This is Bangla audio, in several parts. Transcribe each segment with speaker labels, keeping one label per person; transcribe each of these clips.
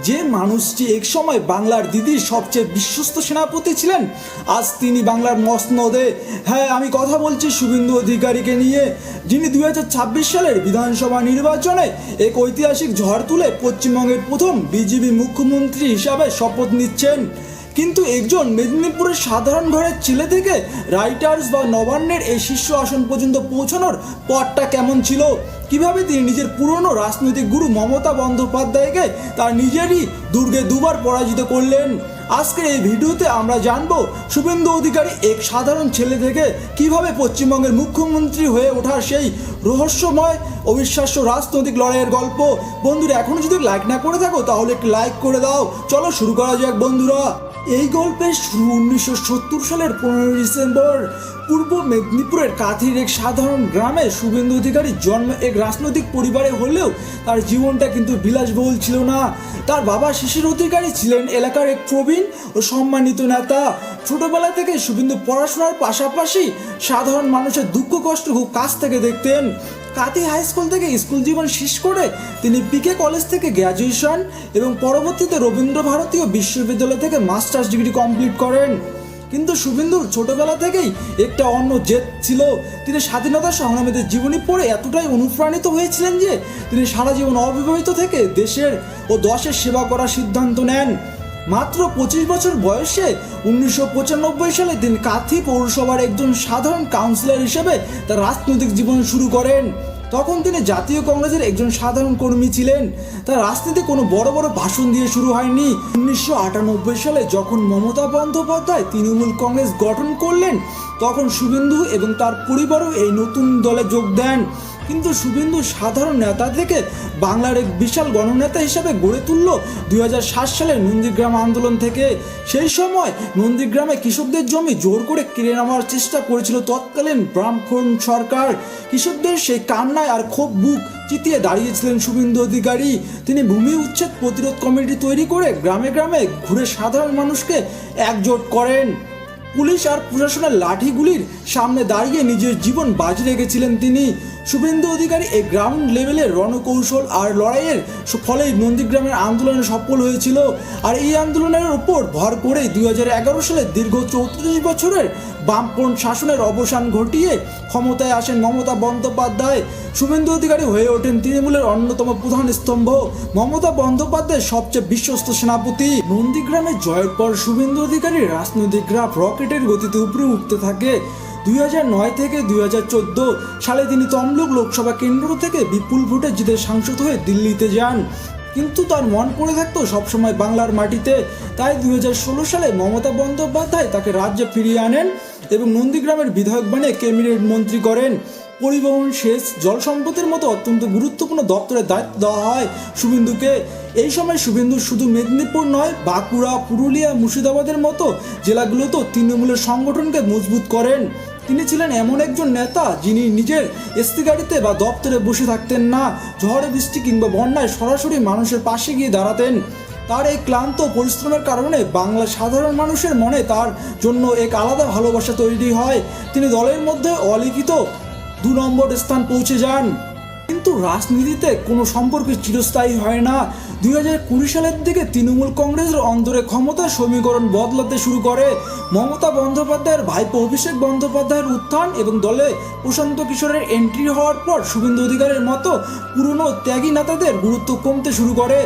Speaker 1: যে মানুষটি একসময় বাংলার দিদির সবচেয়ে বিশ্বস্ত সেনাপতি ছিলেন, আজ তিনি বাংলার মসনদে। হ্যাঁ, আমি কথা বলছি শুভেন্দু অধিকারীকে নিয়ে, যিনি 2026 সালের বিধানসভা নির্বাচনে এক ঐতিহাসিক ঝড় তুলে পশ্চিমবঙ্গের প্রথম বিজেপি মুখ্যমন্ত্রী হিসাবে শপথ নিচ্ছেন। কিন্তু একজন মেদিনীপুরের সাধারণ ঘরের ছেলে থেকে রাইটার্স বা নবান্নের এই শীর্ষ আসন পর্যন্ত পৌঁছানোর পথটা কেমন ছিল, কিভাবে তিনি নিজের পুরনো রাজনৈতিক গুরু মমতা বন্দ্যোপাধ্যায়কে তার নিজেরই দুর্গে দুবার পরাজিত করলেন। আজকের এই ভিডিওতে আমরা জানবো শুভেন্দু অধিকারী এক সাধারণ ছেলে থেকে কিভাবে পশ্চিমবঙ্গের মুখ্যমন্ত্রী হয়ে ওঠার সেই রহস্যময় অবিশ্বাস্য রাজনৈতিক লড়াইয়ের গল্প। বন্ধুরা, এখনো যদি লাইক না করে থাকো তাহলে একটু লাইক করে দাও। চলো শুরু করা যাক বন্ধুরা। এই গল্পের শুরু 1970 সালের 15 ডিসেম্বর। পূর্ব মেদিনীপুরের কাথির এক সাধারণ গ্রামে শুভেন্দু অধিকারীর জন্ম এক রাজনৈতিক পরিবারে হলেও তার জীবনটা কিন্তু বিলাসবহুল ছিল না। তার বাবা শিশির অধিকারী ছিলেন এলাকার এক প্রবীণ ও সম্মানিত নেতা। ছোটবেলা থেকে শুভেন্দু পড়াশোনার পাশাপাশি সাধারণ মানুষের দুঃখ কষ্ট খুব কাছ থেকে দেখতেন। কাথি হাই স্কুল থেকে স্কুল জীবন শেষ করে তিনি পিকে কলেজ থেকে গ্র্যাজুয়েশন এবং পরবর্তীতে রবীন্দ্র ভারতীয় বিশ্ববিদ্যালয় থেকে মাস্টার্স ডিগ্রি কমপ্লিট করেন। কিন্তু শুভেন্দুর ছোটবেলা থেকেই একটা অন্য জেদ ছিল। তিনি স্বাধীনতা সংগ্রামীদের জীবনী পড়ে এতটাই অনুপ্রাণিত হয়েছিলেন যে তিনি সারা জীবন অবিবাহিত থেকে দেশের ও দশের সেবা করার সিদ্ধান্ত নেন। মাত্র 25 বছর বয়সে 1995 সালে তিনি কাথি পৌরসভার একজন সাধারণ কাউন্সিলর হিসেবে তার রাজনৈতিক জীবন শুরু করেন। তখন তিনি জাতীয় কংগ্রেসের একজন সাধারণ কর্মী ছিলেন। তার রাজনীতি কোনো বড় বড় ভাষণ দিয়ে শুরু হয়নি। 1998 সালে যখন মমতা বন্দ্যোপাধ্যায় তৃণমূল কংগ্রেস গঠন করলেন, তখন শুভেন্দু এবং তার পরিবারও এই নতুন দলে যোগ দেন। কিন্তু শুভেন্দু সাধারণ নেতা থেকে বাংলার এক বিশাল গণনেতা হিসাবে গড়ে তুলল 2007 সালের নন্দীগ্রাম আন্দোলন থেকে। সেই সময় নন্দীগ্রামে কৃষকদের জমি জোর করে কেড়ে নেওয়ার চেষ্টা করেছিল তৎকালীন বামফ্রন্ট সরকার। কৃষকদের সেই কান্নায় আর ক্ষোভ বুক চিতিয়ে দাঁড়িয়েছিলেন শুভেন্দু অধিকারী। তিনি ভূমি উচ্ছেদ প্রতিরোধ কমিটি তৈরি করে গ্রামে গ্রামে ঘুরে সাধারণ মানুষকে একজোট করেন। পুলিশ আর প্রশাসনের লাঠিগুলির সামনে দাঁড়িয়ে নিজের জীবন বাজি রেখেছিলেন তিনি। শুভেন্দু অধিকারী এই গ্রাউন্ড লেভেলের রণকৌশল আর লড়াইয়ের ফলেই নন্দীগ্রামের আন্দোলনে সফল হয়েছিল। আর এই আন্দোলনের উপর ভর করেই 2011 সালে দীর্ঘ 34 বছরের বামফ্রন্ট শাসনের অবসান ঘটিয়ে ক্ষমতায় আসেন মমতা বন্দ্যোপাধ্যায়। শুভেন্দু অধিকারী হয়ে ওঠেন তৃণমূলের অন্যতম প্রধান স্তম্ভ, মমতা বন্দ্যোপাধ্যায়ের সবচেয়ে বিশ্বস্ত সেনাপতি। নন্দীগ্রামে জয়ের পর শুভেন্দু অধিকারীর রাজনৈতিক গ্রাফ রকেটের গতিতে উপরে উঠতে থাকে। 2009 থেকে 2014 সালে তিনি তমলুক লোকসভা কেন্দ্র থেকে বিপুল ভোটে জিতে সাংসদ হয়ে দিল্লিতে যান। কিন্তু তার মন পড়ে থাকতো সবসময় বাংলার মাটিতে। তাই 2016 সালে মমতা বন্দ্যোপাধ্যায় তাকে রাজ্যে ফিরিয়ে আনেন এবং নন্দীগ্রামের বিধায়ক বানিয়ে ক্যাবিনেট মন্ত্রী করেন। পরিবহন, সেচ, জল সম্পদের মতো অত্যন্ত গুরুত্বপূর্ণ দপ্তরের দায়িত্ব দেওয়া হয় শুভেন্দুকে। এই সময় শুভেন্দু শুধু মেদিনীপুর নয়, বাঁকুড়া, পুরুলিয়া, মুর্শিদাবাদের মতো জেলাগুলোতেও তৃণমূলের সংগঠনকে মজবুত করেন। তিনি ছিলেন এমন একজন নেতা যিনি নিজের এসটি গাড়িতে বা দপ্তরে বসে থাকতেন না, ঝড়ে বৃষ্টি কিংবা বন্যায় সরাসরি মানুষের পাশে গিয়ে দাঁড়াতেন। তার এই ক্লান্ত পরিশ্রমের কারণে বাংলার সাধারণ মানুষের মনে তার জন্য এক আলাদা ভালোবাসা তৈরি হয়। তিনি দলের মধ্যে অলিখিত 2 নম্বর স্থান পৌঁছে যান। কিন্তু রাজনীতিতে কোনো সম্পর্ক চিরস্থায়ী হয় না। 2020 সালের দিকে তৃণমূল কংগ্রেসের অন্তরে ক্ষমতার সমীকরণ বদলাতে শুরু করে। মমতা বন্দ্যোপাধ্যায়ের ভাইপো অভিষেক বন্দ্যোপাধ্যায়ের উত্থান এবং দলে প্রশান্ত কিশোরের এন্ট্রি হওয়ার পর শুভেন্দু অধিকারীর মতো পুরনো ত্যাগী নেতাদের গুরুত্ব কমতে শুরু করে।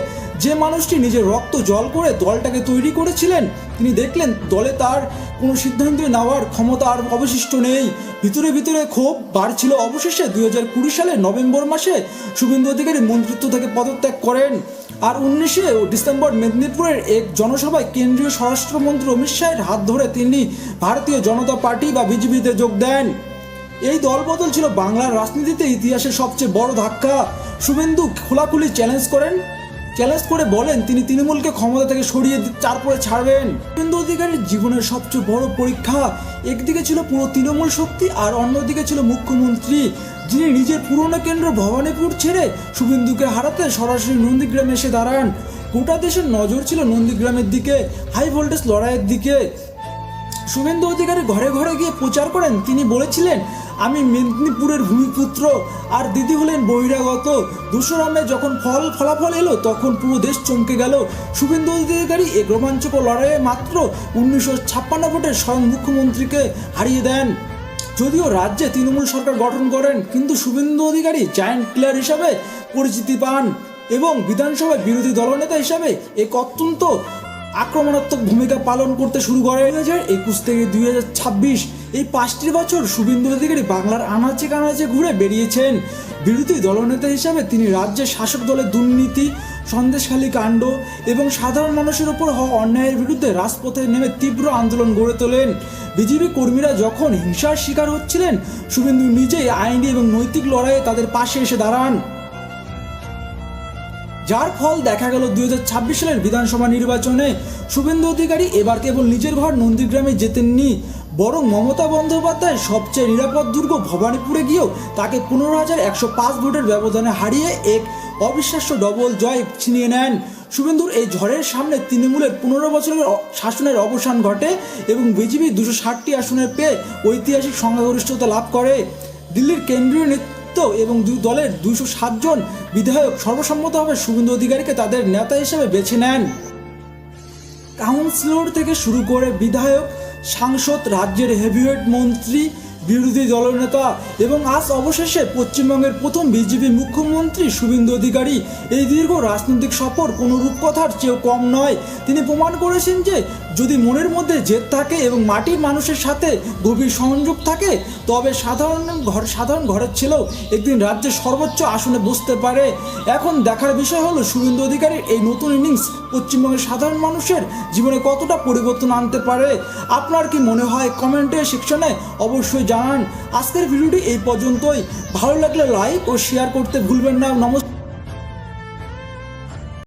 Speaker 1: যে মানুষটি নিজের রক্ত জল করে দলটাকে তৈরি করেছিলেন, তিনি দেখলেন দলে তার কোনো সিদ্ধান্ত নেওয়ার ক্ষমতা আর অবশিষ্ট নেই। ভিতরে ভিতরে ক্ষোভ বাড়ছিল। অবশেষে 2020 সালের নভেম্বর মাসে শুভেন্দু অধিকারী মন্ত্রিত্ব থেকে পদত্যাগ করেন। আর 19 ডিসেম্বর মেদিনীপুরের এক জনসভায় কেন্দ্রীয় স্বরাষ্ট্রমন্ত্রী অমিত শাহের হাত ধরে তিনি ভারতীয় জনতা পার্টি বা বিজেপিতে যোগ দেন। এই দলবদল ছিল বাংলার রাজনীতিতে ইতিহাসের সবচেয়ে বড় ধাক্কা। শুভেন্দু খোলাখুলি চ্যালেঞ্জ করে বলেন তিনি তৃণমূলকে ক্ষমতা থেকে সরিয়ে তারপরে ছাড়বেন। শুভেন্দু অধিকারীর জীবনের সবচেয়ে বড় পরীক্ষা। একদিকে ছিল পুরো তৃণমূল শক্তি আর অন্যদিকে ছিল মুখ্যমন্ত্রী, যিনি নিজের পুরনো কেন্দ্র ভবানীপুর ছেড়ে শুভেন্দুকে হারাতে সরাসরি নন্দীগ্রামে এসে দাঁড়ান। গোটা দেশের নজর ছিল নন্দীগ্রামের দিকে, হাই ভোল্টেজ লড়াইয়ের দিকে। শুভেন্দু অধিকারী ঘরে ঘরে গিয়ে প্রচার করেন। তিনি বলেছিলেন, আমি মেদিনীপুরের ভূমিপুত্র আর দিদি হলেন বহিরাগত। 2রা মে যখন ফলাফল এলো তখন পুরো দেশ চমকে গেল। শুভেন্দু অধিকারী এক রোমাঞ্চকর লড়াইয়ে মাত্র 1956 ভোটে স্বয়ং মুখ্যমন্ত্রীকে হারিয়ে দেন। যদিও রাজ্যে তৃণমূল সরকার গঠন করেন, কিন্তু শুভেন্দু অধিকারী জায়ান্ট কিলার হিসাবে পরিচিতি পান এবং বিধানসভায় বিরোধী দলনেতা হিসাবে এক অত্যন্ত আক্রমণাত্মক ভূমিকা পালন করতে শুরু করে। 2021 থেকে 2026 এই 5টি বছর শুভেন্দু অধিকারী বাংলার আনাচে কানাচে ঘুরে বেরিয়েছেন। বিরোধী দলনেতা হিসাবে তিনি রাজ্যের শাসক দলের দুর্নীতি, সন্দেশখালী কাণ্ড এবং সাধারণ মানুষের ওপর হওয়া অন্যায়ের বিরুদ্ধে রাজপথে নেমে তীব্র আন্দোলন গড়ে তোলেন। বিজেপি কর্মীরা যখন হিংসার শিকার হচ্ছিলেন, শুভেন্দু নিজেই আইনি এবং নৈতিক লড়াইয়ে তাদের পাশে এসে দাঁড়ান, যার ফল দেখা গেল 2026 সালের বিধানসভা নির্বাচনে। শুভেন্দু অধিকারী এবার কেবল নিজের ঘর নন্দীগ্রামে জেতেননি, বরং মমতা বন্দ্যোপাধ্যায় সবচেয়ে নিরাপদ দুর্গ ভবানীপুরে গিয়েও তাকে 15,105 ভোটের ব্যবধানে হারিয়ে এক অবিশ্বাস্য ডবল জয় ছিনিয়ে নেন। শুভেন্দুর এই ঝড়ের সামনে তৃণমূলের 15 বছরের শাসনের অবসান ঘটে এবং বিজেপি 260টি আসনের পেয়ে ঐতিহাসিক সংখ্যাগরিষ্ঠতা লাভ করে। দিল্লির কেন্দ্রীয় এবং দলের 207 জন বিধায়ক সর্বসম্মতভাবে শুভেন্দু অধিকারীকে তাদের নেতা হিসেবে বেছে নেন। কাউন্সিলর থেকে শুরু করে বিধায়ক, সাংসদ, রাজ্যের হেভিওয়েট মন্ত্রী, বিরোধী দলনেতা এবং আজ অবশেষে পশ্চিমবঙ্গের প্রথম বিজেপি মুখ্যমন্ত্রী শুভেন্দু অধিকারী। এই দীর্ঘ রাজনৈতিক সফর কোনো রূপকথার চেয়েও কম নয়। তিনি প্রমাণ করেছেন যে যদি মনের মধ্যে জেদ থাকে এবং মাটির মানুষের সাথে গভীর সংযোগ থাকে, তবে সাধারণ ঘরের ছেলেও একদিন রাজ্যের সর্বোচ্চ আসনে বসতে পারে। এখন দেখার বিষয় হলো শুভেন্দু অধিকারীর এই নতুন ইনিংস পশ্চিমবঙ্গের সাধারণ মানুষের জীবনে কতটা পরিবর্তন আনতে পারে। আপনার কি মনে হয় কমেন্টের সেকশনে অবশ্যই জানান। আজকের ভিডিওটি এই পর্যন্তই। ভালো লাগলে লাইক ও শেয়ার করতে ভুলবেন না। নমস্কার।